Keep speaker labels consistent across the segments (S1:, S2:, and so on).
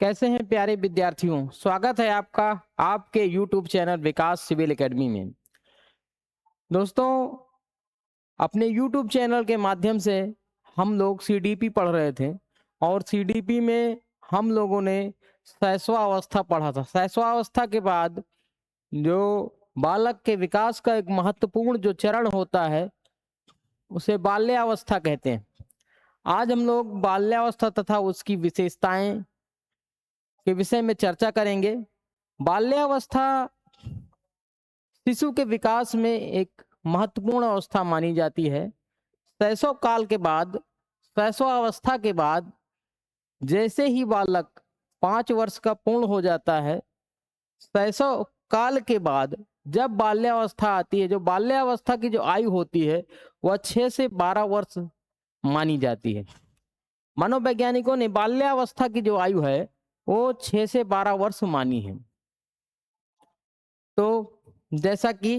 S1: कैसे हैं प्यारे विद्यार्थियों। स्वागत है आपका आपके YouTube चैनल विकास सिविल एकेडमी में। दोस्तों, अपने YouTube चैनल के माध्यम से हम लोग CDP पढ़ रहे थे और CDP में हम लोगों ने शैशवावस्था पढ़ा था। शैशवावस्था के बाद जो बालक के विकास का एक महत्वपूर्ण जो चरण होता है उसे बाल्यावस्था कहते हैं। आज हम लोग बाल्यावस्था तथा उसकी विशेषताएं के विषय में चर्चा करेंगे। बाल्यावस्था शिशु के विकास में एक महत्वपूर्ण अवस्था मानी जाती है। शैशव काल के बाद, शैशवावस्था के बाद जैसे ही बालक 5 वर्ष का पूर्ण हो जाता है, शैशव काल के बाद जब बाल्यावस्था आती है, जो बाल्यावस्था की जो आयु होती है वह 6 से 12 वर्ष मानी जाती है। मनोवैज्ञानिकों ने बाल्यावस्था की जो आयु है वो 6 से 12 वर्ष मानी है। तो जैसा कि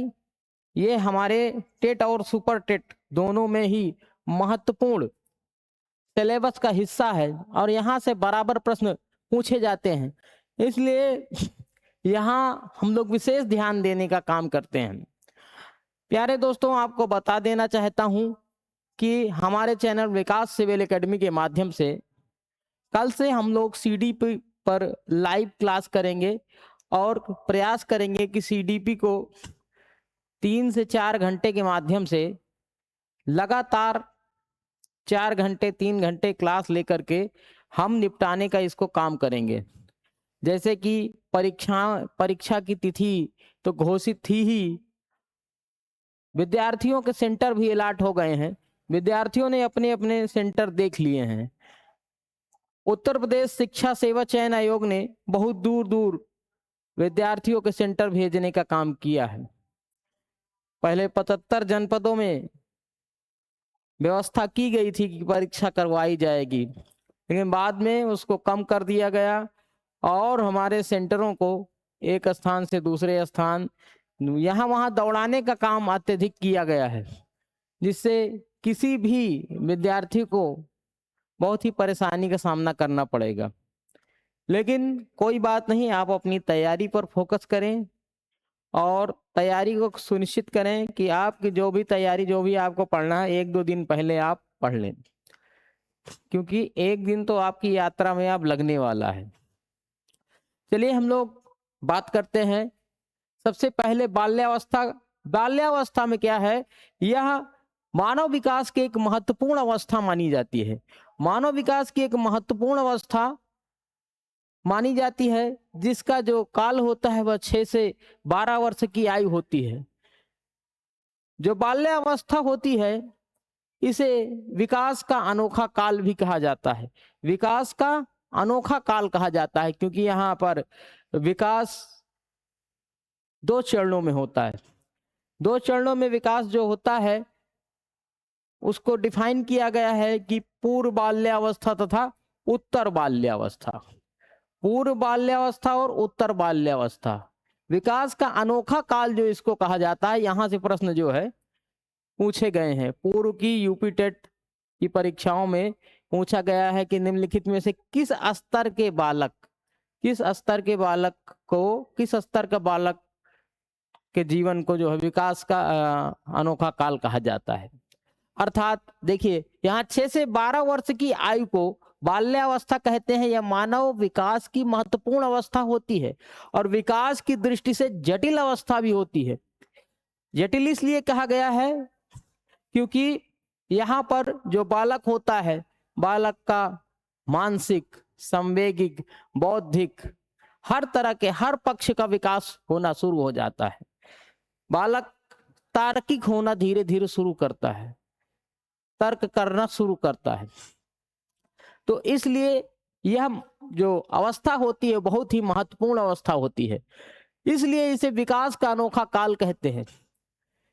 S1: ये हमारे टेट और सुपर टेट दोनों में ही महत्वपूर्ण सिलेबस का हिस्सा है और यहाँ से बराबर प्रश्न पूछे जाते हैं, इसलिए यहाँ हम लोग विशेष ध्यान देने का काम करते हैं। प्यारे दोस्तों, आपको बता देना चाहता हूँ कि हमारे चैनल विकास सिविल एकेडमी के माध्यम से कल से हम लोग CDP पर लाइव क्लास करेंगे और प्रयास करेंगे कि CDP को 3 से 4 घंटे के माध्यम से लगातार 4 घंटे 3 घंटे क्लास लेकर के हम निपटाने का इसको काम करेंगे। जैसे कि परीक्षा की तिथि तो घोषित थी ही, विद्यार्थियों के सेंटर भी अलॉट हो गए हैं। विद्यार्थियों ने अपने अपने सेंटर देख लिए हैं। उत्तर प्रदेश शिक्षा सेवा चयन आयोग ने बहुत दूर दूर विद्यार्थियों के सेंटर भेजने का काम किया है। पहले 75 जनपदों में व्यवस्था की गई थी कि परीक्षा करवाई जाएगी, लेकिन बाद में उसको कम कर दिया गया और हमारे सेंटरों को एक स्थान से दूसरे स्थान यहाँ वहाँ दौड़ाने का काम अत्यधिक किया गया है, जिससे किसी भी विद्यार्थी को बहुत ही परेशानी का सामना करना पड़ेगा। लेकिन कोई बात नहीं, आप अपनी तैयारी पर फोकस करें और तैयारी को सुनिश्चित करें कि आपकी जो भी आपको पढ़ना है 1-2 दिन पहले आप पढ़ लें, क्योंकि एक दिन तो आपकी यात्रा में अब लगने वाला है। चलिए हम लोग बात करते हैं। सबसे पहले बाल्यावस्था। बाल्यावस्था में क्या है? यह मानव विकास की एक महत्वपूर्ण अवस्था मानी जाती है। मानव विकास की एक महत्वपूर्ण अवस्था मानी जाती है जिसका जो काल होता है वह 6 से 12 वर्ष की आयु होती है। जो बाल्यावस्था होती है इसे विकास का अनोखा काल भी कहा जाता है। विकास का अनोखा काल कहा जाता है क्योंकि यहाँ पर विकास 2 चरणों में होता है। 2 चरणों में विकास जो होता है उसको डिफाइन किया गया है कि पूर्व बाल्यावस्था तथा उत्तर बाल्यावस्था। पूर्व बाल्यावस्था और उत्तर बाल्यावस्था विकास का अनोखा काल जो इसको कहा जाता है। यहां से प्रश्न जो है पूछे गए हैं। पूर्व की यूपी टेट की परीक्षाओं में पूछा गया है कि निम्नलिखित में से किस स्तर के बालक के जीवन को जो है विकास का अनोखा काल कहा जाता है। अर्थात देखिए, यहाँ 6 से 12 वर्ष की आयु को बाल्यावस्था कहते हैं। यह मानव विकास की महत्वपूर्ण अवस्था होती है और विकास की दृष्टि से जटिल अवस्था भी होती है। जटिल इसलिए कहा गया है क्योंकि यहाँ पर जो बालक होता है, बालक का मानसिक, संवेगिक, बौद्धिक हर तरह के हर पक्ष का विकास होना शुरू हो जाता है। बालक तार्किक होना धीरे धीरे शुरू करता है, तर्क करना शुरू करता है। तो इसलिए यह जो अवस्था होती है बहुत ही महत्वपूर्ण अवस्था होती है, इसलिए इसे विकास का अनोखा काल कहते हैं।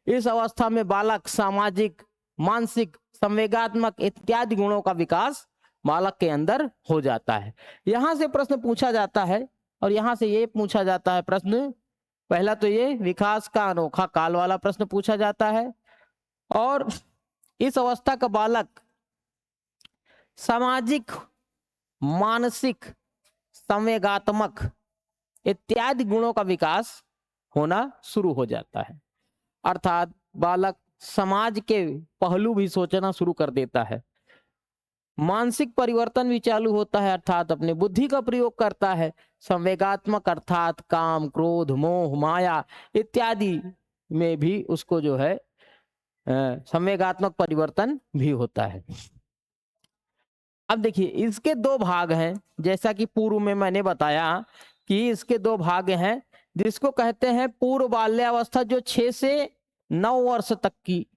S1: इस अवस्था में बालक सामाजिक, मानसिक, संवेगात्मक इत्यादि गुणों का विकास बालक के अंदर हो जाता है। यहां से प्रश्न पूछा जाता है और यहां से ये पूछा जाता है प्रश्न, पहला तो ये विकास का अनोखा काल वाला प्रश्न पूछा जाता है और इस अवस्था का बालक सामाजिक, मानसिक, संवेगात्मक इत्यादि गुणों का विकास होना शुरू हो जाता है। अर्थात बालक समाज के पहलू भी सोचना शुरू कर देता है, मानसिक परिवर्तन भी चालू होता है, अर्थात अपने बुद्धि का प्रयोग करता है। संवेगात्मक अर्थात काम, क्रोध, मोह, माया इत्यादि में भी उसको जो है संवेगात्मक परिवर्तन भी होता है। अब देखिए इसके दो भाग हैं, जैसा कि पूर्व में मैंने बताया कि इसके दो भाग हैं, जिसको कहते हैं पूर्व बाल्यावस्था, जो 6 से 9 वर्ष तक की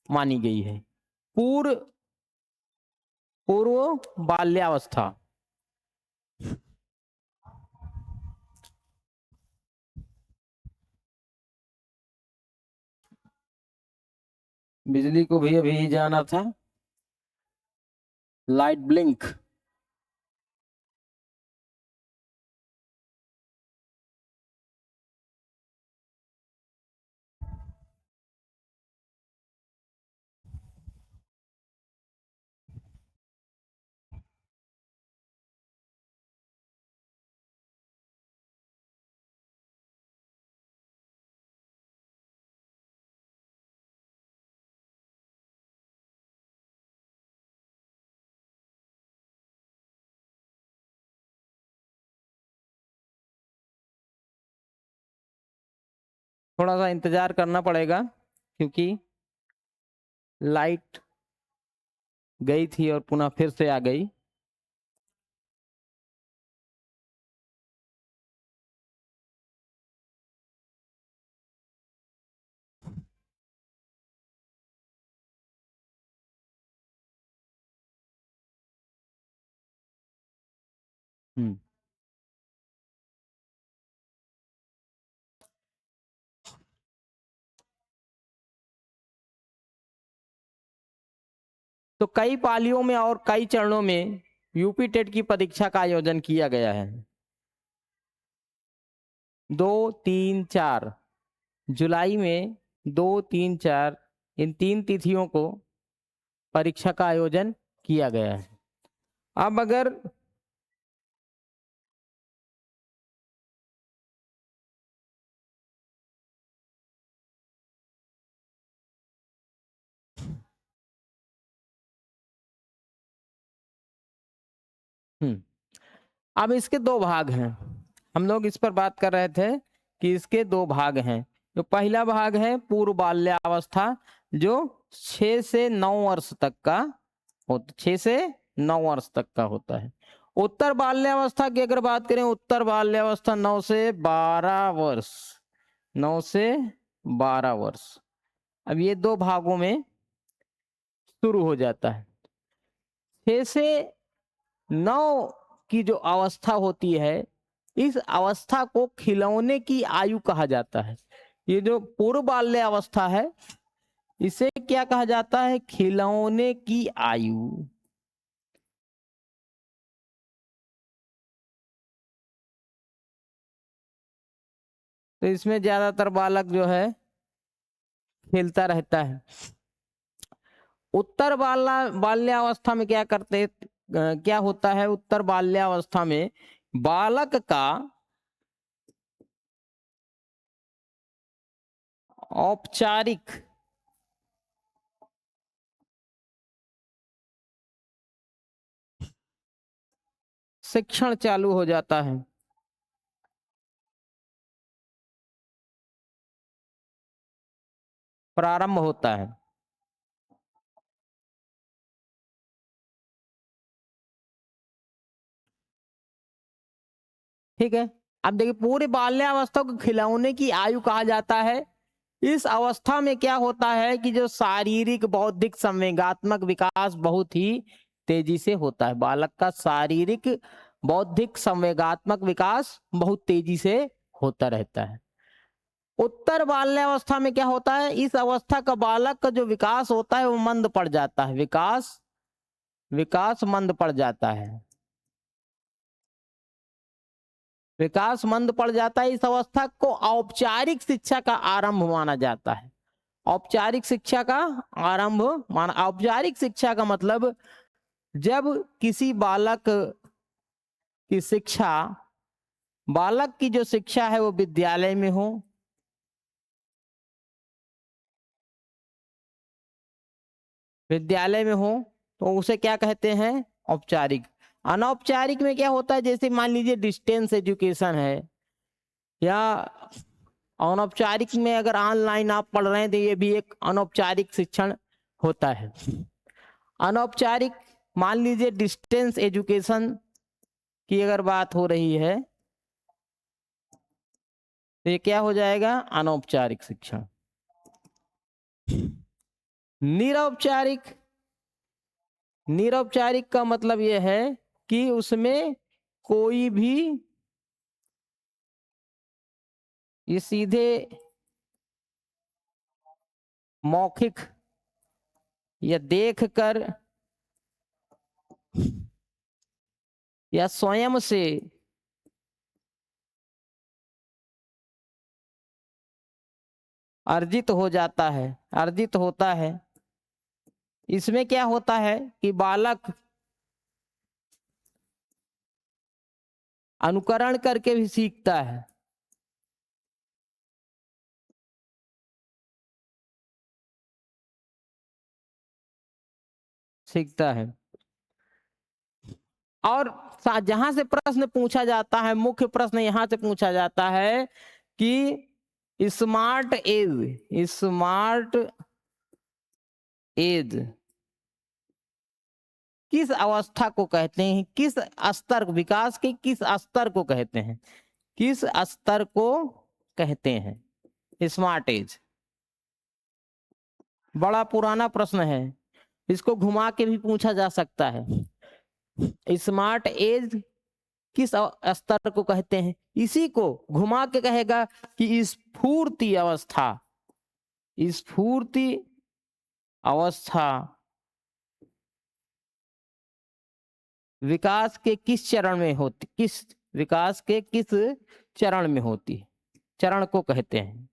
S1: मानी गई है। पूर्व बाल्यावस्था। बिजली को भी अभी जाना था, लाइट ब्लिंक। थोड़ा सा इंतजार करना पड़ेगा क्योंकि लाइट गई थी और पुनः फिर से आ गई। तो कई पालियों में और कई चरणों में यूपी टेट की परीक्षा का आयोजन किया गया है। 2, 3, 4 जुलाई में 2, 3, 4 इन 3 तिथियों को परीक्षा का आयोजन किया गया है। अब अगर अब इसके दो भाग हैं, हम लोग इस पर बात कर रहे थे कि इसके दो भाग हैं। जो पहला भाग है पूर्व बाल्यावस्था, जो 6 से 9 वर्ष तक का होता, 6 से 9 वर्ष तक का होता है। उत्तर बाल्यावस्था की अगर बात करें, उत्तर बाल्यावस्था 9 से 12 वर्ष, 9 से 12 वर्ष। अब ये दो भागों में शुरू हो जाता है। 6 से 9 की जो अवस्था होती है, इस अवस्था को खिलौने की आयु कहा जाता है। ये जो पूर्व बाल्य अवस्था है, इसे क्या कहा जाता है? खिलौने की आयु। तो इसमें ज्यादातर बालक जो है खेलता रहता है। उत्तर बाल्यावस्था में क्या करते, क्या होता है? उत्तर बाल्यावस्था में बालक का औपचारिक शिक्षण चालू हो जाता है। प्रारंभ होता है। ठीक है। अब देखिए पूरे बाल्यावस्था को खिलौने की आयु कहा जाता है। इस अवस्था में क्या होता है कि जो शारीरिक, बौद्धिक, संवेगात्मक विकास बहुत ही तेजी से होता है। बालक का शारीरिक, बौद्धिक, संवेगात्मक विकास बहुत तेजी से होता रहता है। उत्तर बाल्यावस्था में क्या होता है? इस अवस्था का बालक का जो विकास होता है वो मंद पड़ जाता है। विकास मंद पड़ जाता है। विकास मंद पड़ जाता है। इस अवस्था को औपचारिक शिक्षा का आरंभ माना जाता है। औपचारिक शिक्षा का आरंभ माना। औपचारिक शिक्षा का मतलब जब किसी बालक कि शिक्षा, बालक की जो शिक्षा है वो विद्यालय में हो, विद्यालय में हो तो उसे क्या कहते हैं, औपचारिक। अनौपचारिक में क्या होता है, जैसे मान लीजिए डिस्टेंस एजुकेशन है, या अनौपचारिक में अगर ऑनलाइन आप पढ़ रहे हैं तो ये भी एक अनौपचारिक शिक्षण होता है। अनौपचारिक, मान लीजिए डिस्टेंस एजुकेशन की अगर बात हो रही है तो ये क्या हो जाएगा, अनौपचारिक शिक्षण। निरौपचारिक, निरौपचारिक का मतलब यह है कि उसमें कोई भी ये सीधे मौखिक या देख कर या स्वयं से अर्जित हो जाता है, अर्जित होता है। इसमें क्या होता है कि बालक अनुकरण करके भी सीखता है, सीखता है। और जहां से प्रश्न पूछा जाता है, मुख्य प्रश्न यहां से पूछा जाता है कि स्मार्ट एज, स्मार्ट एज किस अवस्था को कहते हैं, किस स्तर, विकास के किस स्तर को कहते हैं, किस स्तर को कहते हैं स्मार्ट एज। बड़ा पुराना प्रश्न है, इसको घुमा के भी पूछा जा सकता है। स्मार्ट एज किस स्तर को कहते हैं, इसी को घुमा के कहेगा कि स्फूर्ति अवस्था, स्फूर्ति अवस्था विकास के किस चरण में होती, किस विकास के किस चरण में होती, चरण को कहते हैं।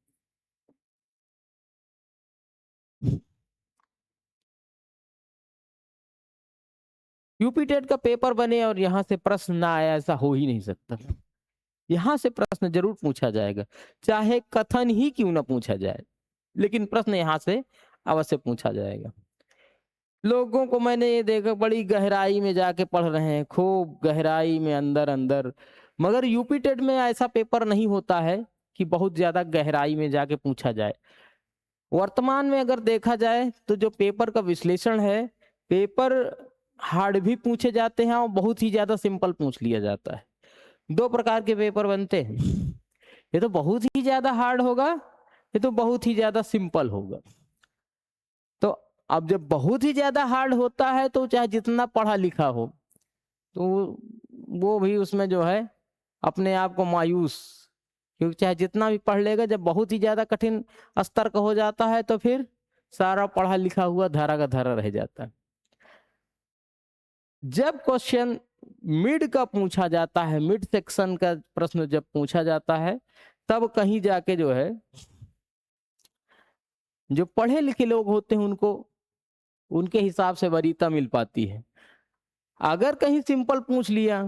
S1: यूपी टेट का पेपर बने और यहां से प्रश्न ना आया, ऐसा हो ही नहीं सकता। यहां से प्रश्न जरूर पूछा जाएगा, चाहे कथन ही क्यों ना पूछा जाए, लेकिन प्रश्न यहां से अवश्य पूछा जाएगा। लोगों को मैंने ये देखा बड़ी गहराई में जाके पढ़ रहे हैं, खूब गहराई में अंदर अंदर, मगर यूपी टेट में ऐसा पेपर नहीं होता है कि बहुत ज्यादा गहराई में जाके पूछा जाए। वर्तमान में अगर देखा जाए तो जो पेपर का विश्लेषण है, पेपर हार्ड भी पूछे जाते हैं और बहुत ही ज्यादा सिंपल पूछ लिया जाता है। दो प्रकार के पेपर बनते हैं, ये तो बहुत ही ज्यादा हार्ड होगा, ये तो बहुत ही ज्यादा सिंपल होगा। तो अब जब बहुत ही ज्यादा हार्ड होता है तो चाहे जितना पढ़ा लिखा हो तो वो भी उसमें जो है अपने आप को मायूस, क्योंकि चाहे जितना भी पढ़ लेगा, जब बहुत ही ज्यादा कठिन स्तर का हो जाता है तो फिर सारा पढ़ा लिखा हुआ धारा का धारा रह जाता है। जब क्वेश्चन मिड का पूछा जाता है, मिड सेक्शन का प्रश्न जब पूछा जाता है, तब कहीं जाके जो है जो पढ़े लिखे लोग होते हैं उनको उनके हिसाब से वरीयता मिल पाती है। अगर कहीं सिंपल पूछ लिया,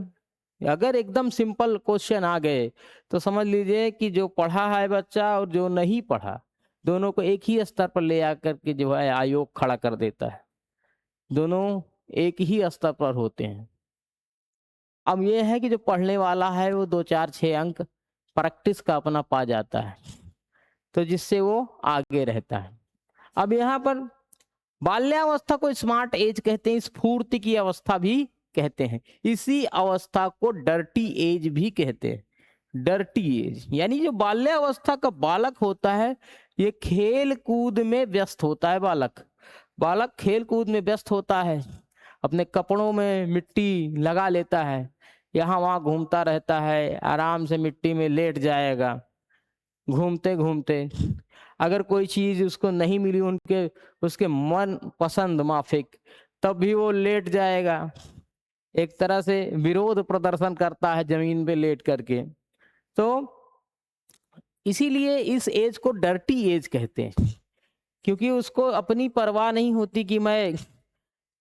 S1: अगर एकदम सिंपल क्वेश्चन आ गए तो समझ लीजिए कि जो पढ़ा है बच्चा और जो नहीं पढ़ा, दोनों को एक ही स्तर पर ले आकर के जो है आयोग खड़ा कर देता है, दोनों एक ही स्तर पर होते हैं। अब यह है कि जो पढ़ने वाला है वो 2 4 6 अंक प्रैक्टिस का अपना पा जाता है, तो जिससे वो आगे रहता है। अब यहाँ पर बाल्यावस्था को स्मार्ट एज कहते हैं, स्फूर्ति की अवस्था भी कहते हैं, इसी अवस्था को डर्टी एज भी कहते हैं। डर्टी एज यानी जो बाल्यावस्था का बालक होता है, ये खेल कूद में व्यस्त होता है। बालक बालक खेल कूद में व्यस्त होता है, अपने कपड़ों में मिट्टी लगा लेता है, यहाँ वहां घूमता रहता है, आराम से मिट्टी में लेट जाएगा। घूमते घूमते अगर कोई चीज उसको नहीं मिली उनके उसके मन पसंद माफिक, तब भी वो लेट जाएगा, एक तरह से विरोध प्रदर्शन करता है जमीन पे लेट करके। तो इसीलिए इस एज को डर्टी एज कहते हैं, क्योंकि उसको अपनी परवाह नहीं होती कि मैं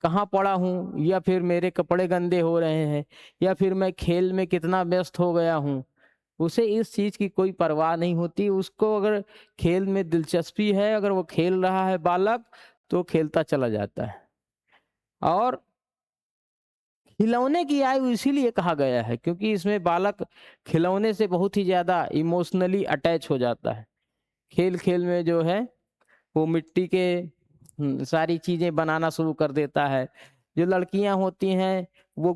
S1: कहाँ पड़ा हूँ, या फिर मेरे कपड़े गंदे हो रहे हैं, या फिर मैं खेल में कितना व्यस्त हो गया हूँ, उसे इस चीज की कोई परवाह नहीं होती। उसको अगर खेल में दिलचस्पी है, अगर वो खेल रहा है बालक, तो खेलता चला जाता है। और खिलौने की आयु इसीलिए कहा गया है क्योंकि इसमें बालक खिलौने से बहुत ही ज्यादा इमोशनली अटैच हो जाता है। खेल खेल में जो है वो मिट्टी के सारी चीजें बनाना शुरू कर देता है। जो लड़कियां होती हैं वो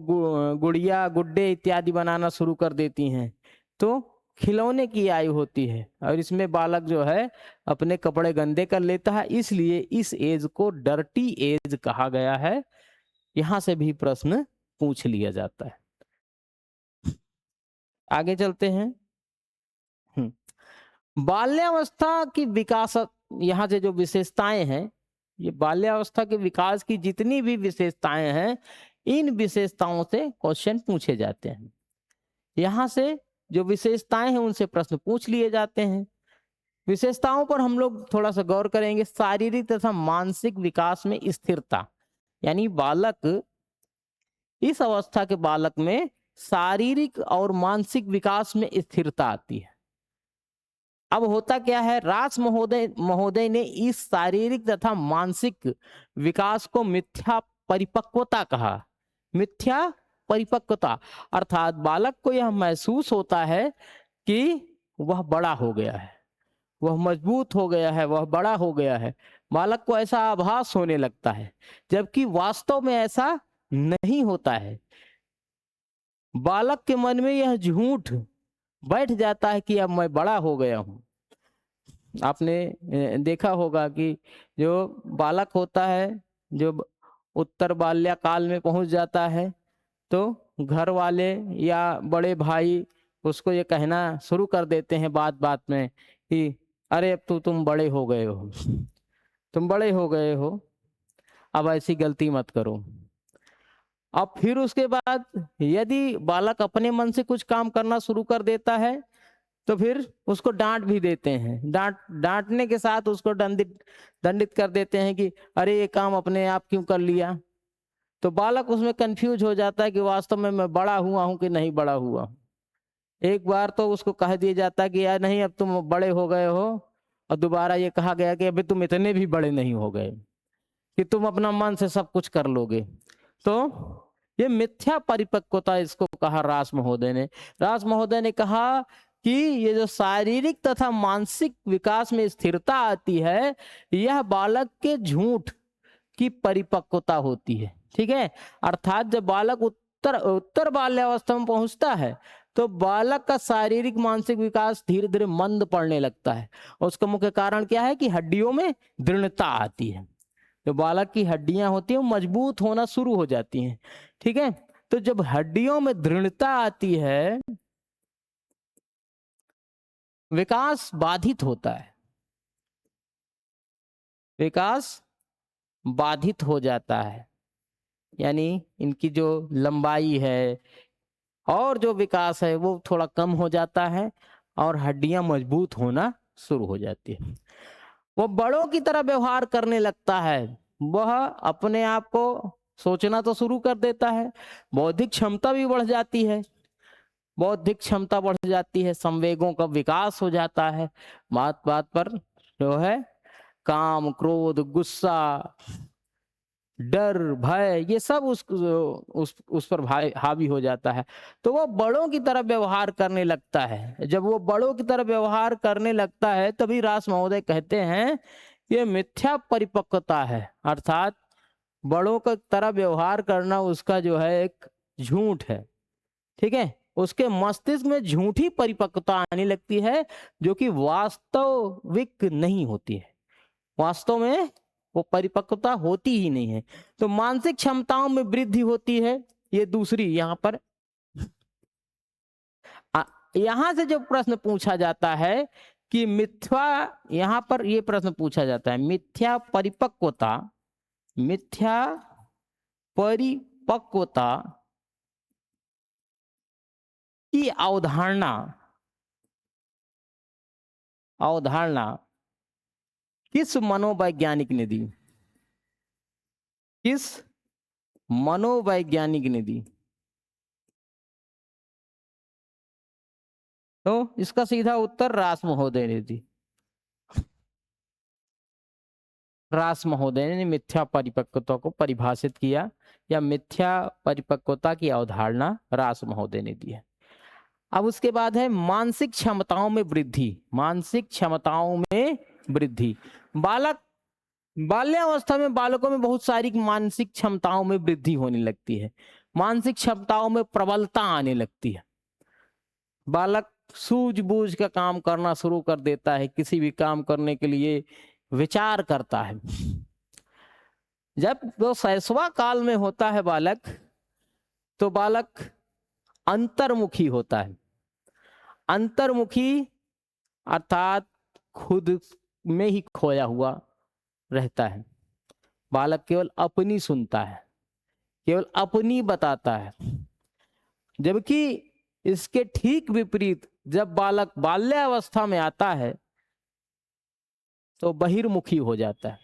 S1: गुड़िया गुड्डे इत्यादि बनाना शुरू कर देती हैं। तो खिलौने की आयु होती है और इसमें बालक जो है अपने कपड़े गंदे कर लेता है, इसलिए इस एज को डर्टी एज कहा गया है। यहां से भी प्रश्न पूछ लिया जाता है। आगे चलते हैं। बाल्यावस्था की विकास, यहाँ से जो विशेषताएं हैं, ये बाल्यावस्था के विकास की जितनी भी विशेषताएं हैं, इन विशेषताओं से क्वेश्चन पूछे जाते हैं। यहाँ से जो विशेषताएं हैं उनसे प्रश्न पूछ लिए जाते हैं। विशेषताओं पर हम लोग थोड़ा सा गौर करेंगे। शारीरिक तथा मानसिक विकास में स्थिरता, यानी बालक, इस अवस्था के बालक में शारीरिक और मानसिक विकास में स्थिरता आती है। अब होता क्या है, रास महोदय ने इस शारीरिक तथा मानसिक विकास को मिथ्या परिपक्वता कहा। मिथ्या परिपक्वता अर्थात बालक को यह महसूस होता है कि वह बड़ा हो गया है, वह मजबूत हो गया है, वह बड़ा हो गया है। बालक को ऐसा आभास होने लगता है, जबकि वास्तव में ऐसा नहीं होता है। बालक के मन में यह झूठ बैठ जाता है कि अब मैं बड़ा हो गया हूं। आपने देखा होगा कि जो बालक होता है, जो उत्तर बाल्यकाल में पहुंच जाता है, तो घर वाले या बड़े भाई उसको ये कहना शुरू कर देते हैं बात बात में कि अरे अब तो तुम बड़े हो गए हो, तुम बड़े हो गए हो, अब ऐसी गलती मत करो। अब फिर उसके बाद यदि बालक अपने मन से कुछ काम करना शुरू कर देता है तो फिर उसको डांट भी देते हैं। डांटने के साथ उसको दंडित कर देते हैं कि अरे ये काम अपने आप क्यों कर लिया। तो बालक उसमें कंफ्यूज हो जाता है कि वास्तव में मैं बड़ा हुआ हूं कि नहीं बड़ा हुआ हूं। एक बार तो उसको कह दिया जाता है कि यार नहीं अब तुम बड़े हो गए हो, और दोबारा ये कहा गया कि अभी तुम इतने भी बड़े नहीं हो गए कि तुम अपना मन से सब कुछ कर लोगे। तो ये मिथ्या परिपक्वता इसको कहा रास महोदय ने। रास महोदय ने कहा कि ये जो शारीरिक तथा मानसिक विकास में स्थिरता आती है, यह बालक के झूठ की परिपक्वता होती है। ठीक है, अर्थात जब बालक उत्तर उत्तर बाल्यावस्था में पहुंचता है तो बालक का शारीरिक मानसिक विकास धीरे धीरे मंद पड़ने लगता है। और उसका मुख्य कारण क्या है कि हड्डियों में दृढ़ता आती है। जो बालक की हड्डियां होती हैं वो मजबूत होना शुरू हो जाती हैं। ठीक है, तो जब हड्डियों में दृढ़ता आती है, विकास बाधित होता है, विकास बाधित हो जाता है, यानी इनकी जो लंबाई है और जो विकास है वो थोड़ा कम हो जाता है और हड्डियां मजबूत होना शुरू हो जाती है। वो बड़ों की तरह व्यवहार करने लगता है, वह अपने आप को सोचना तो शुरू कर देता है, बौद्धिक क्षमता भी बढ़ जाती है, बौद्धिक क्षमता बढ़ जाती है, संवेगों का विकास हो जाता है। बात बात पर जो है काम, क्रोध, गुस्सा, डर, भय, ये सब उस पर हावी हो जाता है। तो वो बड़ों की तरह व्यवहार करने लगता है। जब वो बड़ों की तरह व्यवहार करने लगता है तभी रास महोदय कहते हैं ये मिथ्या परिपक्वता है, अर्थात बड़ों की तरह व्यवहार करना उसका जो है एक झूठ है। ठीक है, उसके मस्तिष्क में झूठी परिपक्वता आने लगती है जो कि वास्तविक नहीं होती है, वास्तव में वो परिपक्वता होती ही नहीं है। तो मानसिक क्षमताओं में वृद्धि होती है, ये दूसरी यहाँ पर। यहां से जो प्रश्न पूछा जाता है कि मिथ्या, यहां पर ये प्रश्न पूछा जाता है मिथ्या परिपक्वता, मिथ्या परिपक्वता की अवधारणा, अवधारणा किस मनोवैज्ञानिक ने दी, किस मनोवैज्ञानिक ने दी। तो इसका सीधा उत्तर रास महोदय ने दी। रास महोदय ने मिथ्या परिपक्वता को परिभाषित किया, या मिथ्या परिपक्वता की अवधारणा रास महोदय ने दी है। अब उसके बाद है मानसिक क्षमताओं में वृद्धि। मानसिक क्षमताओं में वृद्धि, बाल्यावस्था में बालकों में बहुत सारी मानसिक क्षमताओं में वृद्धि होने लगती है। मानसिक क्षमताओं में प्रबलता आने लगती है। बालक सूझबूझ का काम करना शुरू कर देता है, किसी भी काम करने के लिए विचार करता है। जब वो शैशवा काल में होता है बालक, तो बालक अंतर्मुखी होता है। अंतर्मुखी अर्थात खुद में ही खोया हुआ रहता है। बालक केवल अपनी सुनता है, केवल अपनी बताता है। जबकि इसके ठीक विपरीत जब बालक बाल्यावस्था में आता है तो बहिर्मुखी हो जाता है।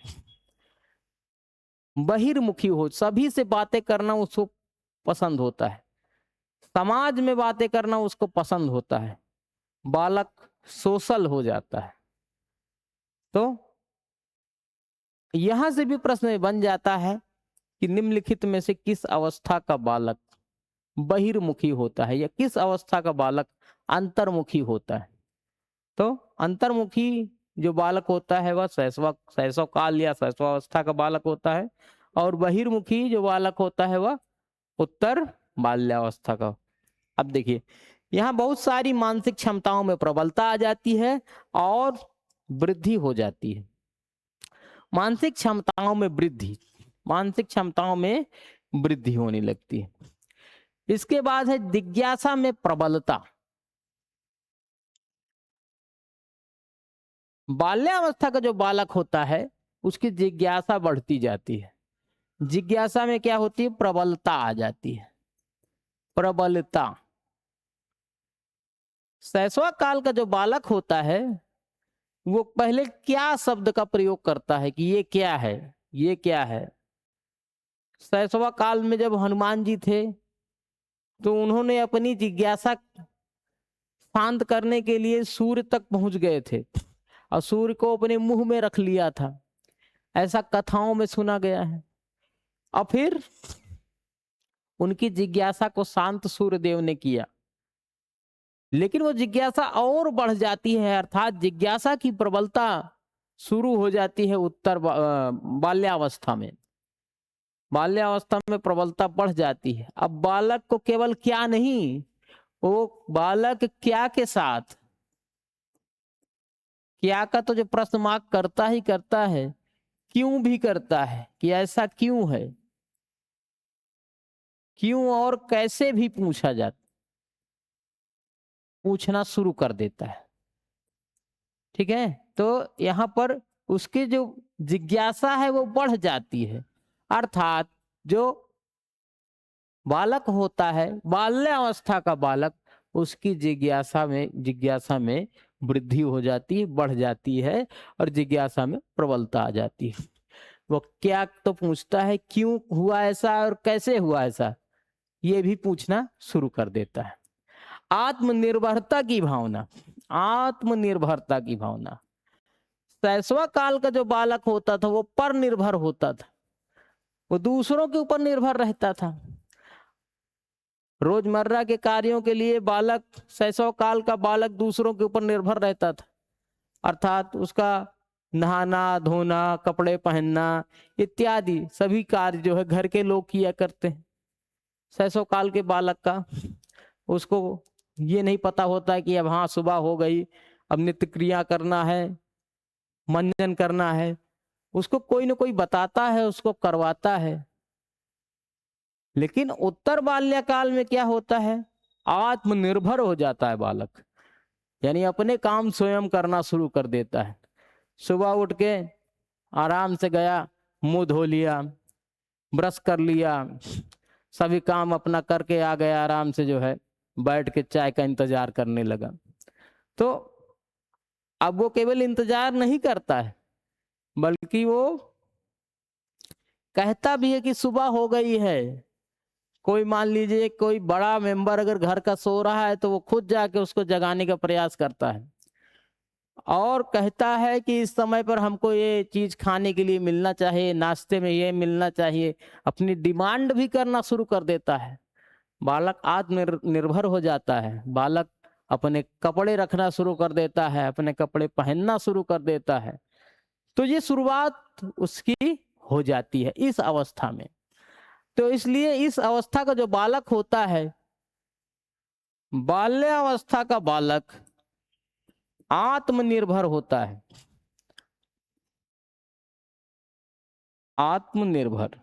S1: बहिर्मुखी हो, सभी से बातें करना उसको पसंद होता है, समाज में बातें करना उसको पसंद होता है। बालक सोशल हो जाता है। तो यहां से भी प्रश्न बन जाता है कि निम्नलिखित में से किस अवस्था का बालक बहिर्मुखी होता है, या किस अवस्था का बालक अंतर्मुखी होता है। तो अंतर्मुखी जो बालक होता है वह शैशव काल या शैशवावस्था का बालक होता है, और बहिर्मुखी जो बालक होता है वह उत्तर बाल्यावस्था का। अब देखिए, यहाँ बहुत सारी मानसिक क्षमताओं में प्रबलता आ जाती है और वृद्धि हो जाती है। मानसिक क्षमताओं में वृद्धि, मानसिक क्षमताओं में वृद्धि होने लगती है। इसके बाद है जिज्ञासा में प्रबलता। बाल्यावस्था का जो बालक होता है उसकी जिज्ञासा बढ़ती जाती है। जिज्ञासा में क्या होती है? प्रबलता आ जाती है, प्रबलता। शैशव काल का जो बालक होता है वो पहले क्या शब्द का प्रयोग करता है कि ये क्या है, ये क्या है। शैशव काल में जब हनुमान जी थे तो उन्होंने अपनी जिज्ञासा शांत करने के लिए सूर्य तक पहुंच गए थे और सूर्य को अपने मुंह में रख लिया था, ऐसा कथाओं में सुना गया है। और फिर उनकी जिज्ञासा को शांत सूर्यदेव ने किया, लेकिन वो जिज्ञासा और बढ़ जाती है, अर्थात जिज्ञासा की प्रबलता शुरू हो जाती है उत्तर बाल्यावस्था में। बाल्यावस्था में प्रबलता बढ़ जाती है। अब बालक को केवल क्या नहीं, वो बालक क्या के साथ, क्या का तो जो प्रश्न मार्क करता ही करता है, क्यों भी करता है कि ऐसा क्यों है, क्यों और कैसे भी पूछा जाता, पूछना शुरू कर देता है। ठीक है, तो यहां पर उसकी जो जिज्ञासा है वो बढ़ जाती है, अर्थात जो बालक होता है बाल्यावस्था का बालक, उसकी जिज्ञासा में वृद्धि हो जाती है, बढ़ जाती है, और जिज्ञासा में प्रबलता आ जाती है। वो क्या तो पूछता है, क्यों हुआ ऐसा और कैसे हुआ ऐसा, ये भी पूछना शुरू कर देता है। आत्मनिर्भरता की भावना, आत्मनिर्भरता की भावना। शैशव काल का जो बालक होता था वो पर निर्भर होता था, वो दूसरों के ऊपर निर्भर रहता था। रोजमर्रा के कार्यों के लिए बालक, शैशव काल का बालक दूसरों के ऊपर निर्भर रहता था, अर्थात उसका नहाना धोना, कपड़े पहनना इत्यादि सभी कार्य जो है घर के लोग किया करते हैं। शैशव काल के बालक का उसको ये नहीं पता होता है कि अब हाँ सुबह हो गई, अब नित्य क्रिया करना है, मंजन करना है, उसको कोई ना कोई बताता है, उसको करवाता है। लेकिन उत्तर बाल्यकाल में क्या होता है, आत्मनिर्भर हो जाता है बालक, यानी अपने काम स्वयं करना शुरू कर देता है। सुबह उठ के आराम से गया, मुंह धो लिया, ब्रश कर लिया, सभी काम अपना करके आ गया, आराम से जो है बैठ के चाय का इंतजार करने लगा। तो अब वो केवल इंतजार नहीं करता है, बल्कि वो कहता भी है कि सुबह हो गई है। कोई मान लीजिए कोई बड़ा मेंबर अगर घर का सो रहा है तो वो खुद जाके उसको जगाने का प्रयास करता है और कहता है कि इस समय पर हमको ये चीज खाने के लिए मिलना चाहिए, नाश्ते में ये मिलना चाहिए, अपनी डिमांड भी करना शुरू कर देता है। बालक आत्मनिर्भर हो जाता है, बालक अपने कपड़े रखना शुरू कर देता है, अपने कपड़े पहनना शुरू कर देता है। तो ये शुरुआत उसकी हो जाती है इस अवस्था में। तो इसलिए इस अवस्था का जो बालक होता है, बाल्यावस्था का बालक आत्मनिर्भर होता है। आत्मनिर्भर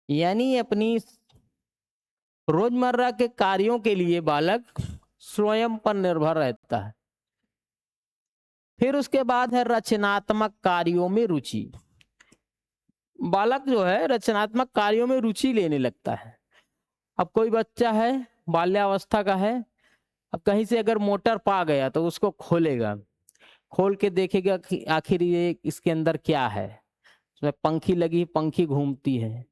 S1: यानी अपनी रोजमर्रा के कार्यों के लिए बालक स्वयं पर निर्भर रहता है। फिर उसके बाद है रचनात्मक कार्यों में रुचि। बालक जो है रचनात्मक कार्यों में रुचि लेने लगता है। अब कोई बच्चा है, बाल्यावस्था का है, अब कहीं से अगर मोटर पा गया तो उसको खोलेगा, खोल के देखेगा कि आखिर ये इसके अंदर क्या है। उसमें पंखी लगी, पंखी घूमती है।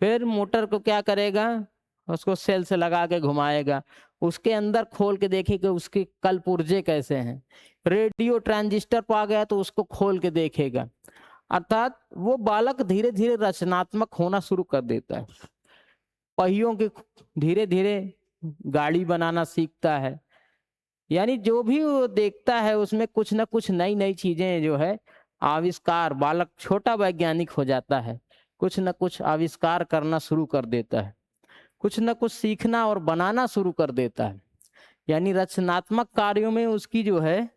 S1: फिर मोटर को क्या करेगा, उसको सेल से लगा के घुमाएगा, उसके अंदर खोल के देखेगा उसके कल पुर्जे कैसे हैं। रेडियो ट्रांजिस्टर पा गया तो उसको खोल के देखेगा। अर्थात वो बालक धीरे धीरे रचनात्मक होना शुरू कर देता है। पहियों के धीरे धीरे गाड़ी बनाना सीखता है। यानी जो भी वो देखता है उसमें कुछ ना कुछ नई नई चीजें जो है आविष्कार, बालक छोटा वैज्ञानिक हो जाता है, कुछ ना कुछ आविष्कार करना शुरू कर देता है, कुछ ना कुछ सीखना और बनाना शुरू कर देता है। यानी रचनात्मक कार्यों में उसकी जो है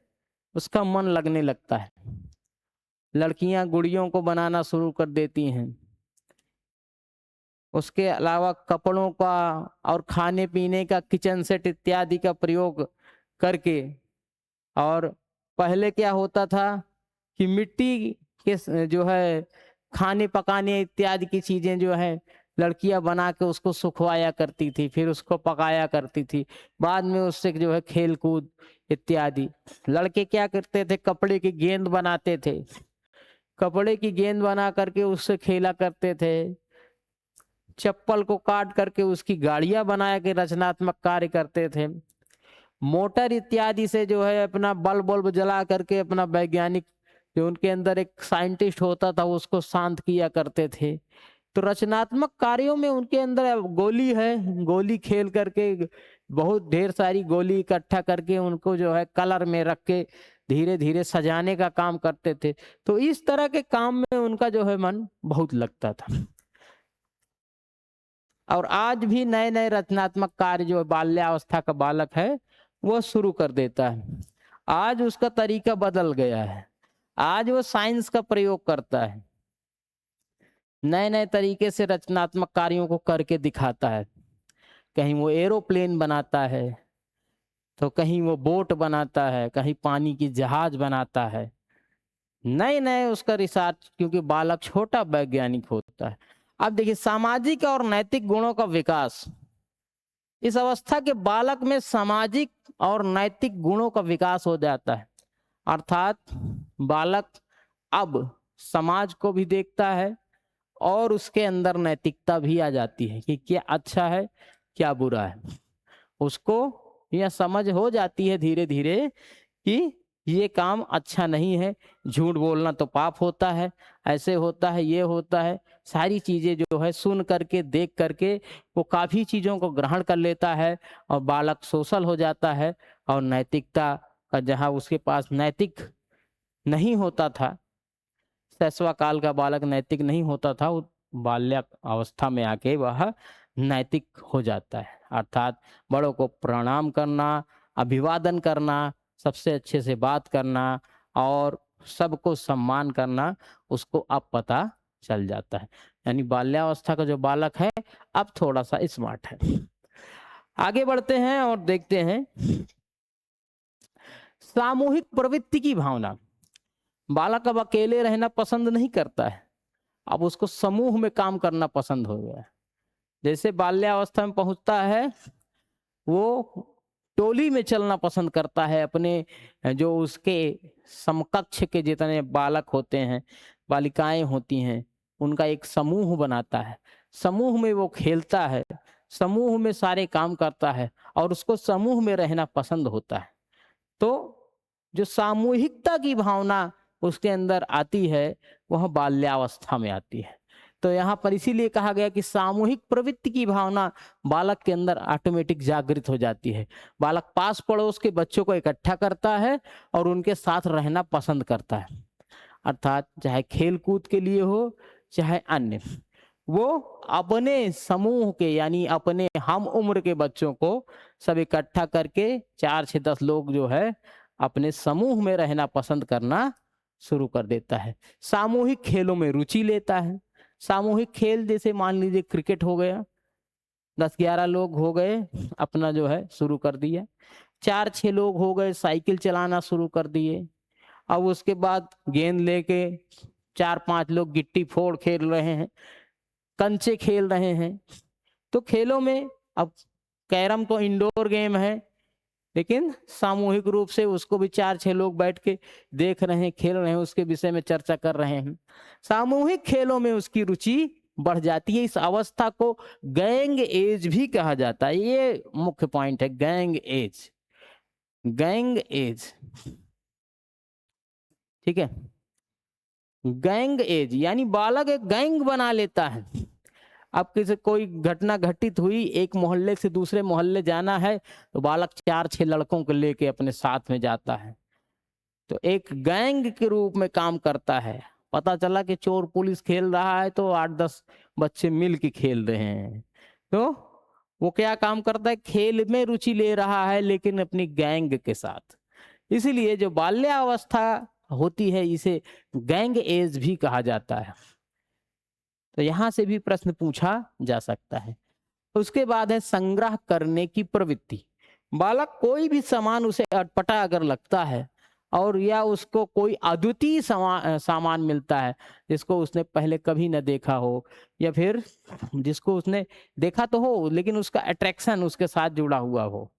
S1: उसका मन लगने लगता है। लड़कियां गुड़ियों को बनाना शुरू कर देती हैं। उसके अलावा कपड़ों का और खाने पीने का किचन सेट इत्यादि का प्रयोग करके। और पहले क्या होता था कि मिट्टी के जो है खाने पकाने इत्यादि की चीजें जो है लड़कियां बना के उसको सुखवाया करती थी, फिर उसको पकाया करती थी, बाद में उससे जो है खेल कूद इत्यादि। लड़के क्या करते थे, कपड़े की गेंद बनाते थे, कपड़े की गेंद बना करके उससे खेला करते थे। चप्पल को काट करके उसकी गाड़ियां बनाया के रचनात्मक कार्य करते थे। मोटर इत्यादि से जो है अपना बल्ब बल्ब जला करके अपना वैज्ञानिक जो उनके अंदर एक साइंटिस्ट होता था उसको शांत किया करते थे। तो रचनात्मक कार्यों में उनके अंदर गोली है, गोली खेल करके बहुत ढेर सारी गोली इकट्ठा करके उनको जो है कलर में रख के धीरे धीरे सजाने का काम करते थे। तो इस तरह के काम में उनका जो है मन बहुत लगता था। और आज भी नए नए रचनात्मक कार्य जो बाल्यावस्था का बालक है वो शुरू कर देता है। आज उसका तरीका बदल गया है, आज वो साइंस का प्रयोग करता है, नए नए तरीके से रचनात्मक कार्यों को करके दिखाता है। कहीं वो एरोप्लेन बनाता है, तो कहीं वो बोट बनाता है, कहीं पानी की जहाज बनाता है। नए नए उसका रिसर्च, क्योंकि बालक छोटा वैज्ञानिक होता है। अब देखिए सामाजिक और नैतिक गुणों का विकास, इस अवस्था के बालक में सामाजिक और नैतिक गुणों का विकास हो जाता है। अर्थात बालक अब समाज को भी देखता है और उसके अंदर नैतिकता भी आ जाती है कि क्या अच्छा है क्या बुरा है। उसको यह समझ हो जाती है धीरे धीरे कि ये काम अच्छा नहीं है, झूठ बोलना तो पाप होता है, ऐसे होता है, ये होता है। सारी चीजें जो है सुन करके देख करके वो काफी चीजों को ग्रहण कर लेता है और बालक सोशल हो जाता है। और नैतिकता का, जहाँ उसके पास नैतिक नहीं होता था, शैशव काल का बालक नैतिक नहीं होता था, वो बाल्य अवस्था में आके वह नैतिक हो जाता है। अर्थात बड़ों को प्रणाम करना, अभिवादन करना, सबसे अच्छे से बात करना और सबको सम्मान करना, उसको अब पता चल जाता है। यानी बाल्यावस्था का जो बालक है अब थोड़ा सा स्मार्ट है। आगे बढ़ते हैं और देखते हैं सामूहिक प्रवृत्ति की भावना। बालक अब अकेले रहना पसंद नहीं करता है, अब उसको समूह में काम करना पसंद हो गया है। जैसे बाल्यावस्था में पहुंचता है वो टोली में चलना पसंद करता है, अपने जो उसके समकक्ष के जितने बालक होते हैं, बालिकाएं होती हैं, उनका एक समूह बनाता है, समूह में वो खेलता है, समूह में सारे काम करता है और उसको समूह में रहना पसंद होता है। तो जो सामूहिकता की भावना उसके अंदर आती है वह बाल्यावस्था में आती है। तो यहाँ पर इसीलिए कहा गया कि सामूहिक प्रवृत्ति की भावना बालक के अंदर ऑटोमेटिक जागृत हो जाती है। बालक पास पड़ोस के बच्चों को इकट्ठा करता है और उनके साथ रहना पसंद करता है, अर्थात चाहे खेल कूद के लिए हो चाहे अन्य, वो अपने समूह के यानी अपने हम उम्र के बच्चों को सब इकट्ठा करके 4 से 10 लोग जो है अपने समूह में रहना पसंद करना शुरू कर देता है। सामूहिक खेलों में रुचि लेता है। सामूहिक खेल जैसे मान लीजिए क्रिकेट हो गया, 10-11 लोग हो गए, अपना जो है शुरू कर दिया। 4-6 लोग हो गए, साइकिल चलाना शुरू कर दिए। अब उसके बाद गेंद लेके 4-5 लोग गिट्टी फोड़ खेल रहे हैं, कंचे खेल रहे हैं। तो खेलों में अब कैरम तो इंडोर गेम है, लेकिन सामूहिक रूप से उसको भी 4-6 लोग बैठ के देख रहे हैं, खेल रहे हैं, उसके विषय में चर्चा कर रहे हैं। सामूहिक खेलों में उसकी रुचि बढ़ जाती है। इस अवस्था को गैंग एज भी कहा जाता है। ये मुख्य पॉइंट है, गैंग एज। गैंग एज, ठीक है। गैंग एज यानी बालक एक गैंग बना लेता है। अब किसी कोई घटना घटित हुई, एक मोहल्ले से दूसरे मोहल्ले जाना है, तो बालक 4-6 लड़कों को लेके अपने साथ में जाता है, तो एक गैंग के रूप में काम करता है। पता चला कि चोर पुलिस खेल रहा है तो 8-10 बच्चे मिल के खेल रहे हैं, तो वो क्या काम करता है, खेल में रुचि ले रहा है लेकिन अपनी गैंग के साथ। इसीलिए जो बाल्यावस्था होती है इसे गैंग एज भी कहा जाता है। तो यहां से भी प्रश्न पूछा जा सकता है। उसके बाद है संग्रह करने की प्रवृत्ति। बालक कोई भी सामान उसे अटपटा अगर लगता है और या उसको कोई अद्वितीय सामान मिलता है जिसको उसने पहले कभी न देखा हो, या फिर जिसको उसने देखा तो हो लेकिन उसका अट्रैक्शन उसके साथ जुड़ा हुआ हो,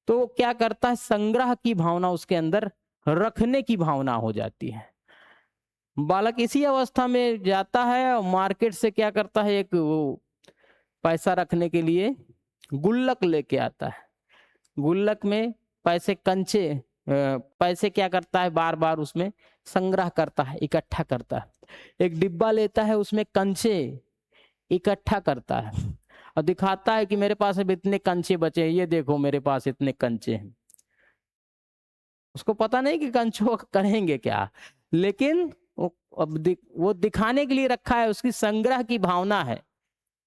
S1: तो वो क्या करता है, संग्रह की भावना उसके अंदर रखने की भावना हो जाती है। बालक इसी अवस्था में जाता है और मार्केट से क्या करता है, एक वो पैसा रखने के लिए गुल्लक लेके आता है। गुल्लक में पैसे कंचे पैसे क्या करता है, बार बार उसमें संग्रह करता है, इकट्ठा करता है। एक डिब्बा लेता है, उसमें कंचे इकट्ठा करता है और दिखाता है कि मेरे पास अब इतने कंचे बचे हैं, ये देखो मेरे पास इतने कंचे हैं। उसको पता नहीं कि कंचों करेंगे क्या, लेकिन वो दिखाने के लिए रखा है। उसकी संग्रह की भावना है,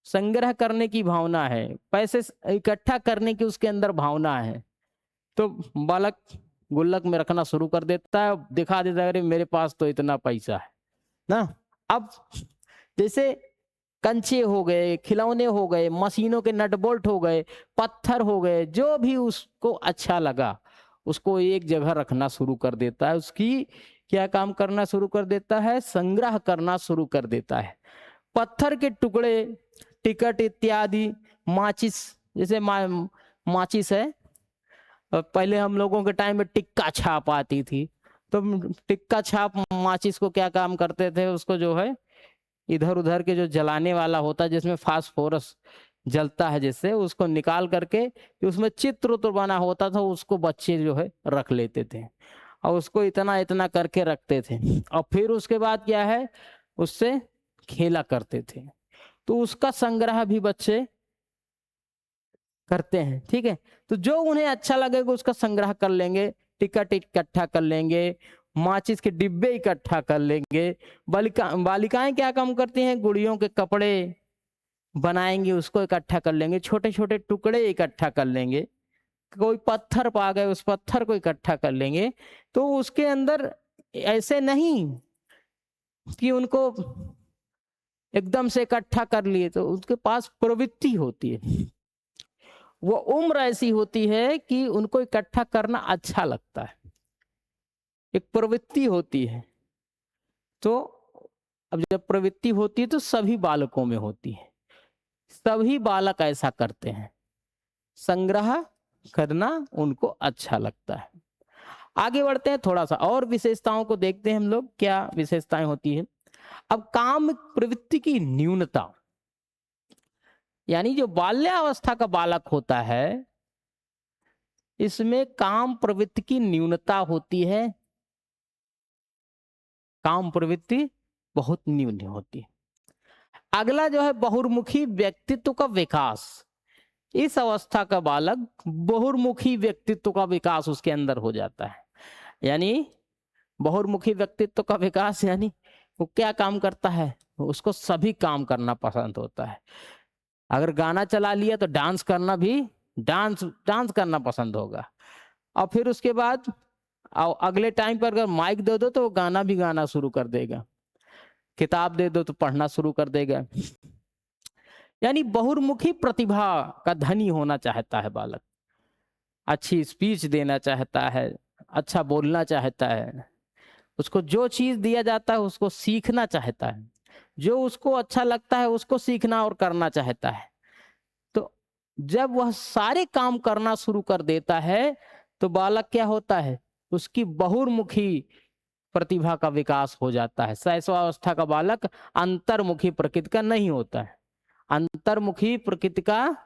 S1: संग्रह करने की भावना है, पैसे इकट्ठा करने की उसके अंदर भावना है। तो बालक गुल्लक में रखना शुरू कर देता है, दिखा देता है अरे मेरे पास तो इतना पैसा है ना। अब जैसे कंचे हो गए, खिलौने हो गए, मशीनों के नट बोल्ट हो गए, पत्थर हो गए, जो भी उसको अच्छा लगा उसको एक जगह रखना शुरू कर देता है। उसकी क्या काम करना शुरू कर देता है, संग्रह करना शुरू कर देता है। पत्थर के टुकड़े, टिकट इत्यादि, माचिस, जैसे माचिस है, पहले हम लोगों के टाइम में टिक्का छाप आती थी, तो टिक्का छाप माचिस को क्या काम करते थे, उसको जो है इधर उधर के जो जलाने वाला होता है जिसमें फास्फोरस जलता है, जिससे उसको निकाल करके उसमें चित्र उत्र बना होता था, उसको बच्चे जो है रख लेते थे और उसको इतना इतना करके रखते थे और फिर उसके बाद क्या है, उससे खेला करते थे। तो उसका संग्रह भी बच्चे करते हैं, ठीक है। तो जो उन्हें अच्छा लगेगा उसका संग्रह कर लेंगे, टिकट इकट्ठा कर लेंगे, माचिस के डिब्बे इकट्ठा कर लेंगे। बालिकाएं क्या काम करती हैं, गुड़ियों के कपड़े बनाएंगे, उसको इकट्ठा कर लेंगे, छोटे छोटे टुकड़े इकट्ठा कर लेंगे, कोई पत्थर पा गए उस पत्थर को इकट्ठा कर लेंगे। तो उसके अंदर ऐसे नहीं कि उनको एकदम से इकट्ठा कर लिए, तो उसके पास प्रवृत्ति होती है, वो उम्र ऐसी होती है कि उनको इकट्ठा करना अच्छा लगता है, एक प्रवृत्ति होती है। तो अब जब प्रवृत्ति होती है तो सभी बालकों में होती है, सभी बालक ऐसा करते हैं, संग्रह करना उनको अच्छा लगता है। आगे बढ़ते हैं, थोड़ा सा और विशेषताओं को देखते हैं हम लोग, क्या विशेषताएं होती है। अब काम प्रवृत्ति की न्यूनता, यानी जो बाल्यावस्था का बालक होता है इसमें काम प्रवृत्ति की न्यूनता होती है, काम प्रवृत्ति बहुत न्यून होती है। अगला जो है बहुर्मुखी व्यक्तित्व का विकास, इस अवस्था का बालक बहुर्मुखी व्यक्तित्व का विकास उसके अंदर हो जाता है। यानी बहुर्मुखी व्यक्तित्व का विकास यानी वो क्या काम करता है, उसको सभी काम करना पसंद होता है। अगर गाना चला लिया तो डांस करना भी, डांस डांस करना पसंद होगा। और फिर उसके बाद अगले टाइम पर अगर माइक दे दो तो वो गाना भी गाना शुरू कर देगा, किताब दे दो तो पढ़ना शुरू कर देगा। यानी बहुर्मुखी प्रतिभा का धनी होना चाहता है बालक, अच्छी स्पीच देना चाहता है, अच्छा बोलना चाहता है, उसको जो चीज दिया जाता है उसको सीखना चाहता है, जो उसको अच्छा लगता है उसको सीखना और करना चाहता है। तो जब वह सारे काम करना शुरू कर देता है तो बालक क्या होता है, उसकी बहुर्मुखी प्रतिभा का विकास हो जाता है। शैशवावस्था का बालक अंतर्मुखी प्रकृति का नहीं होता है, अंतर्मुखी प्रकृति का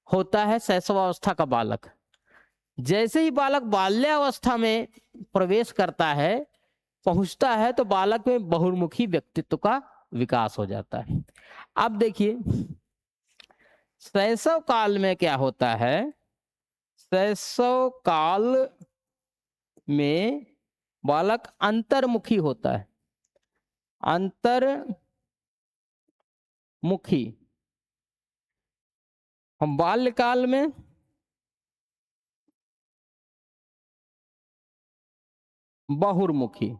S1: होता है शैशवावस्था का बालक। जैसे ही बालक बाल्यावस्था में प्रवेश करता है, पहुंचता है, तो बालक में बहुर्मुखी व्यक्तित्व का विकास हो जाता है। अब देखिए शैशव काल में क्या होता है, शैशव काल में बालक अंतर्मुखी होता है, अंतर्मुखी। हम बाल्यकाल में बहुर्मुखी।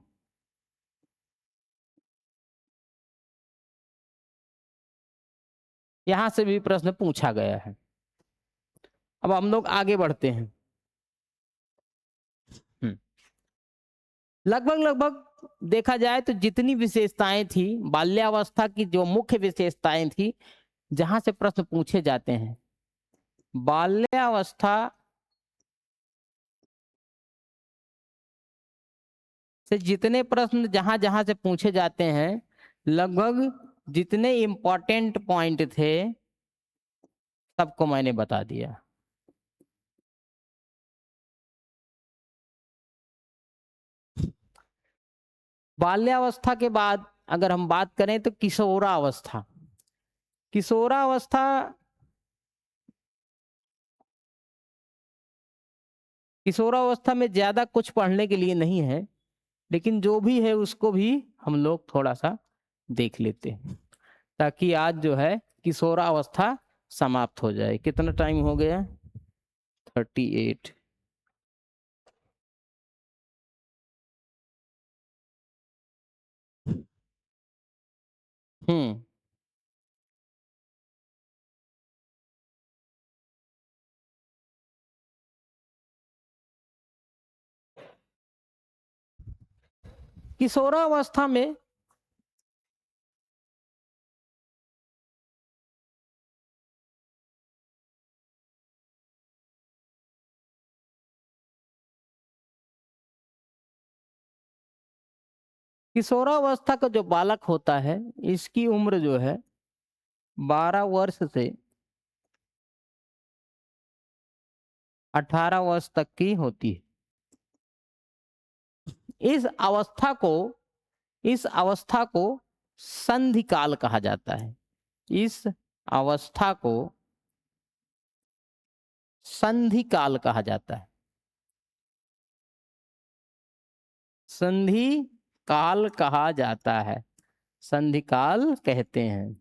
S1: यहां से भी प्रश्न पूछा गया है। अब हम लोग आगे बढ़ते हैं। लगभग लगभग देखा जाए तो जितनी विशेषताएं थी बाल्यावस्था की, जो मुख्य विशेषताएं थी जहां से प्रश्न पूछे जाते हैं, बाल्यावस्था से जितने प्रश्न जहां जहां से पूछे जाते हैं, लगभग जितने इंपॉर्टेंट पॉइंट थे सबको मैंने बता दिया। बाल्यावस्था के बाद अगर हम बात करें तो किशोरावस्था। किशोरावस्था, किशोरावस्था में ज्यादा कुछ पढ़ने के लिए नहीं है, लेकिन जो भी है उसको भी हम लोग थोड़ा सा देख लेते हैं, ताकि आज जो है किशोरावस्था समाप्त हो जाए। कितना टाइम हो गया, 38। हम्म। किशोरावस्था में किशोरावस्था का जो बालक होता है इसकी उम्र जो है 12 वर्ष से 18 वर्ष तक की होती है। इस अवस्था को इस अवस्था को संधि काल कहा जाता है। इस अवस्था को संधि काल कहा जाता है। संधि काल कहा जाता है, संधि काल कहते हैं।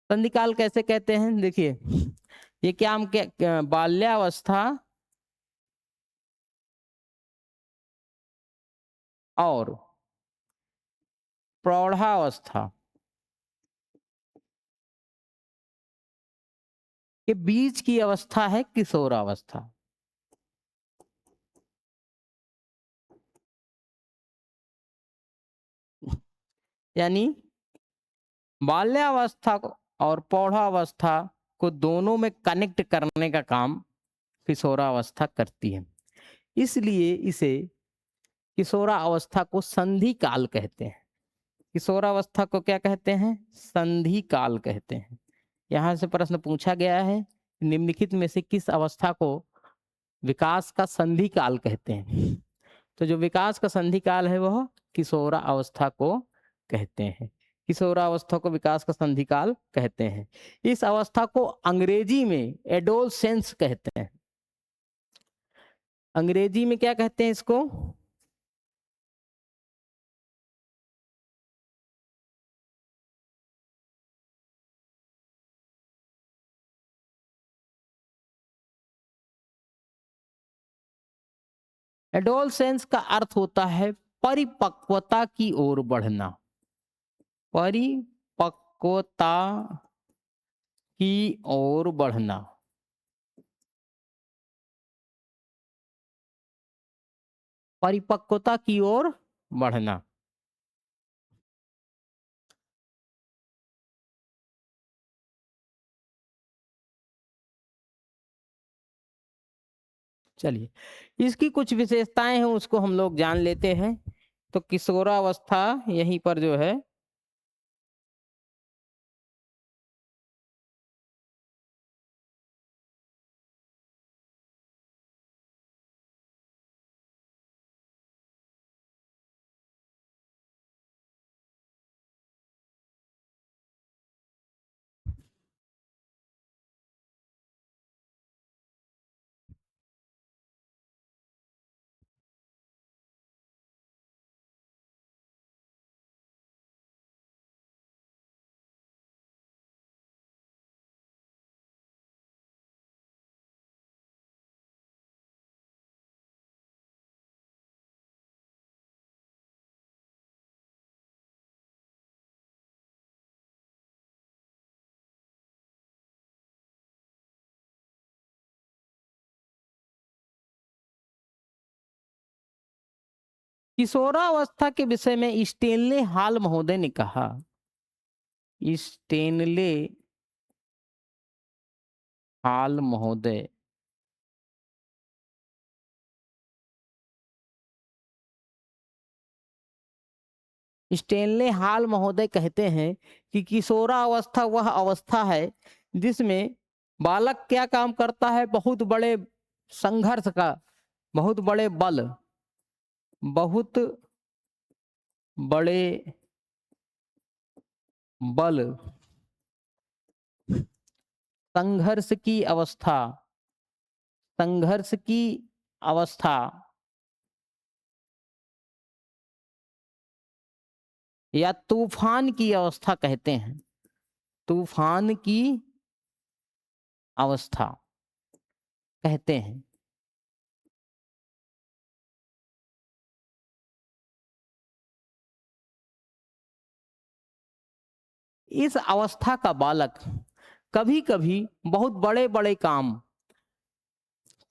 S1: संधि काल कैसे कहते हैं, देखिए ये क्या हम बाल्यावस्था और प्रौढ़ावस्था के बीच की अवस्था है किशोरावस्था। यानी बाल्यावस्था और प्रौढ़ावस्था को दोनों में कनेक्ट करने का काम किशोरावस्था करती है। इसलिए इसे किशोरावस्था को संधि काल कहते हैं। किशोरावस्था को क्या कहते हैं? संधि काल कहते हैं। यहाँ से प्रश्न पूछा गया है, निम्नलिखित में से किस अवस्था को विकास का संधि काल कहते हैं? तो जो विकास का संधि काल है वह किशोरावस्था को कहते हैं। किशोरावस्था को विकास का संधि काल कहते हैं। इस अवस्था को अंग्रेजी में एडोलसेंस कहते हैं। अंग्रेजी में क्या कहते हैं इसको? एडोलसेंस का अर्थ होता है परिपक्वता की ओर बढ़ना। परिपक्वता की ओर बढ़ना। परिपक्वता की ओर बढ़ना। चलिए, इसकी कुछ विशेषताएं हैं, उसको हम लोग जान लेते हैं। तो किशोरावस्था यहीं पर जो है किशोरावस्था के विषय में स्टेनले हाल महोदय ने कहा, स्टेनले हाल महोदय स्टेनले हाल महोदय कहते हैं कि किशोरावस्था वह अवस्था है जिसमें बालक क्या काम करता है? बहुत बड़े संघर्ष का, बहुत बड़े बल, बहुत बड़े बल, संघर्ष की अवस्था, संघर्ष की अवस्था या तूफान की अवस्था कहते हैं। तूफान की अवस्था कहते हैं। इस अवस्था का बालक कभी कभी बहुत बड़े बड़े काम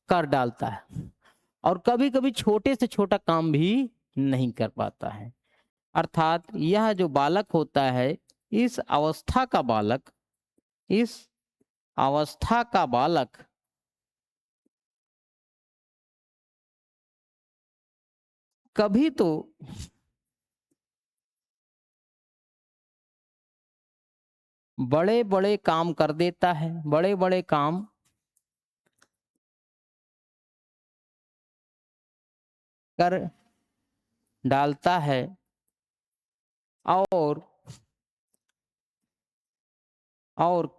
S1: कर डालता है और कभी कभी छोटे से छोटा काम भी नहीं कर पाता है। अर्थात यह जो बालक होता है, इस अवस्था का बालक, इस अवस्था का बालक कभी तो बड़े बड़े काम कर देता है, बड़े बड़े काम कर डालता है और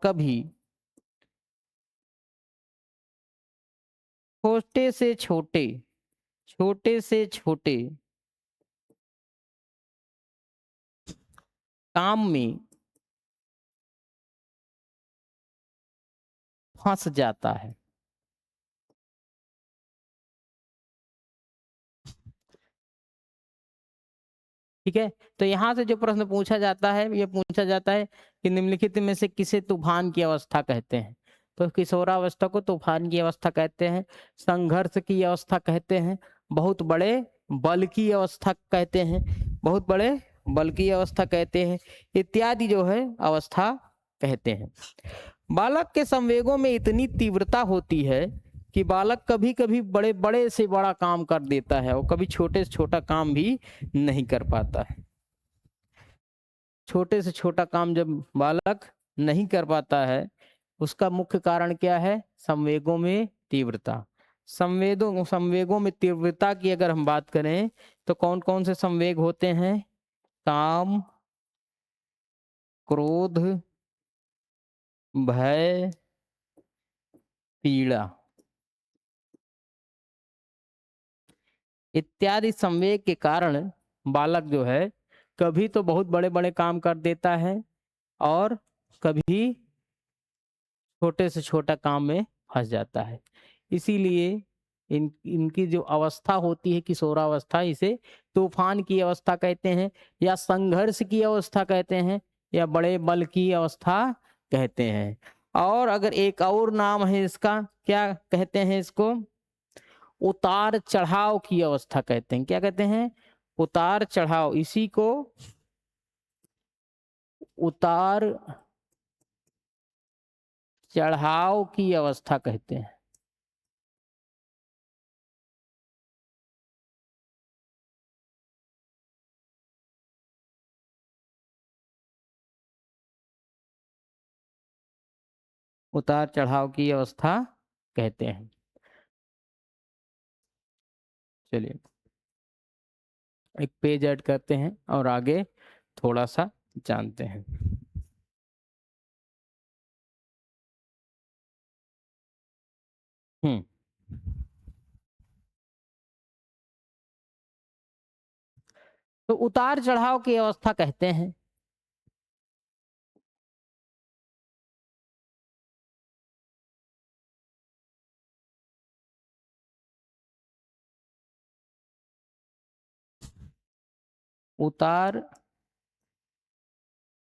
S1: कभी छोटे से छोटे, छोटे से छोटे काम में फंस जाता है। ठीक है, तो यहां से जो प्रश्न पूछा जाता है, ये पूछा जाता है कि निम्नलिखित में से किसे तूफान की अवस्था कहते हैं? तो किशोरावस्था को तूफान की अवस्था कहते हैं, संघर्ष की अवस्था कहते हैं, बहुत बड़े बल की अवस्था कहते हैं, बहुत बड़े बल की अवस्था कहते हैं, इत्यादि जो है अवस्था कहते हैं। बालक के संवेगों में इतनी तीव्रता होती है कि बालक कभी कभी बड़े बड़े से बड़ा काम कर देता है और कभी छोटे से छोटा काम भी नहीं कर पाता है। छोटे से छोटा काम जब बालक नहीं कर पाता है, उसका मुख्य कारण क्या है? संवेगों में तीव्रता। संवेगों में तीव्रता की अगर हम बात करें तो कौन कौन से संवेग होते हैं? काम, क्रोध, भय, पीड़ा इत्यादि संवेग के कारण बालक जो है कभी तो बहुत बड़े बड़े काम कर देता है और कभी छोटे से छोटा काम में फंस जाता है। इसीलिए इनकी जो अवस्था होती है किशोरावस्था, इसे तूफान की अवस्था कहते हैं या संघर्ष की अवस्था कहते हैं या बड़े बल की अवस्था कहते हैं। और अगर एक और नाम है इसका, क्या कहते हैं इसको? उतार चढ़ाव की अवस्था कहते हैं। क्या कहते हैं? उतार चढ़ाव। इसी को उतार चढ़ाव की अवस्था कहते हैं। उतार चढ़ाव की अवस्था कहते हैं। चलिए एक पेज ऐड करते हैं और आगे थोड़ा सा जानते हैं। हम्म तो उतार चढ़ाव की अवस्था कहते हैं। उतार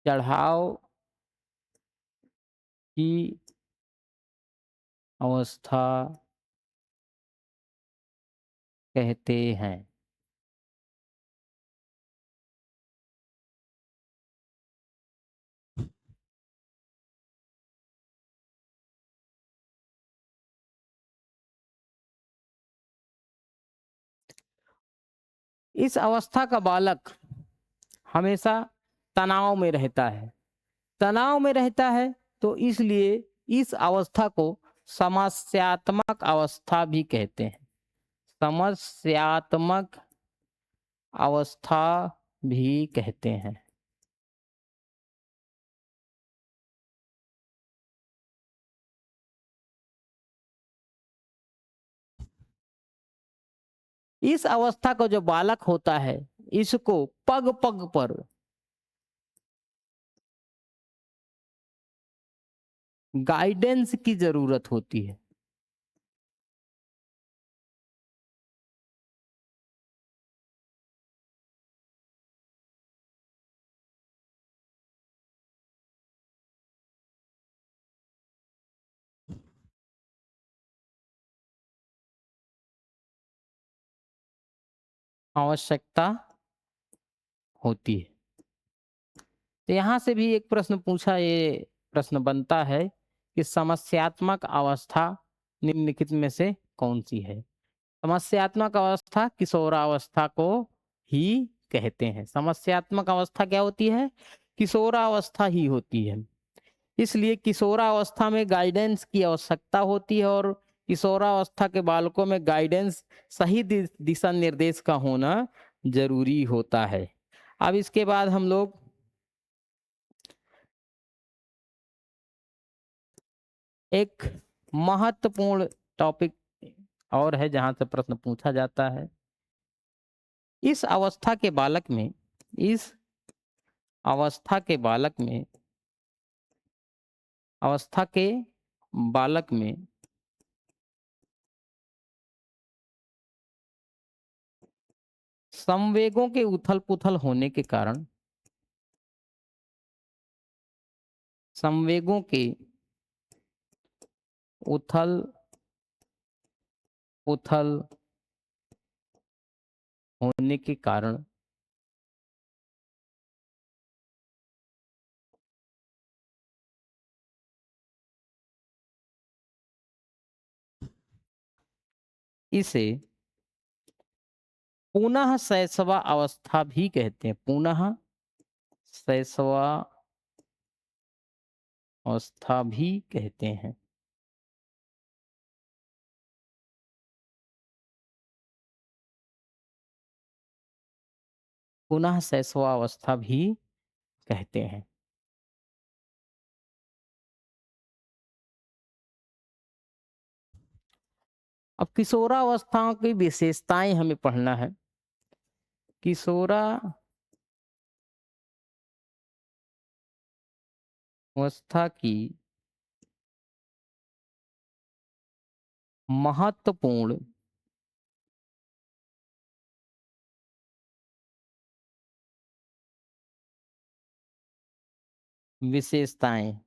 S1: चढ़ाव की अवस्था कहते हैं। इस अवस्था का बालक हमेशा तनाव में रहता है। तनाव में रहता है तो इसलिए इस अवस्था को समस्यात्मक अवस्था भी कहते हैं। समस्यात्मक अवस्था भी कहते हैं। इस अवस्था का जो बालक होता है, इसको पग पग पर गाइडेंस की जरूरत होती है। आवश्यकता होती है। तो यहाँ से भी एक प्रश्न पूछा, ये प्रश्न बनता है कि समस्यात्मक अवस्था निम्नलिखित में से कौन सी है? समस्यात्मक अवस्था किशोरावस्था को ही कहते हैं। समस्यात्मक अवस्था क्या होती है? किशोरावस्था ही होती है। इसलिए किशोरावस्था में गाइडेंस की आवश्यकता होती है और किशोरावस्था के बालकों में गाइडेंस, सही दिशा निर्देश का होना जरूरी होता है। अब इसके बाद हम लोग एक महत्वपूर्ण टॉपिक और है जहां से प्रश्न पूछा जाता है। इस अवस्था के बालक में इस अवस्था के बालक में अवस्था के बालक में संवेगों के उथल पुथल होने के कारण संवेगों के उथल पुथल होने के कारण इसे पुनः शैशवा अवस्था भी कहते हैं। पुनः शैशवा अवस्था भी कहते हैं। पुनः शैशवा अवस्था भी कहते हैं। अब किशोरावस्थाओं की विशेषताएं हमें पढ़ना है। किशोरावस्था की महत्वपूर्ण विशेषताएं।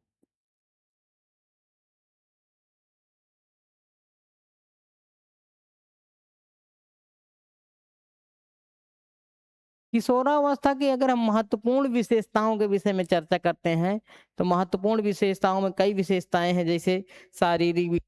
S1: किशोरावस्था की अगर हम महत्वपूर्ण विशेषताओं के विषय में चर्चा करते हैं तो महत्वपूर्ण विशेषताओं में कई विशेषताएं हैं, जैसे शारीरिक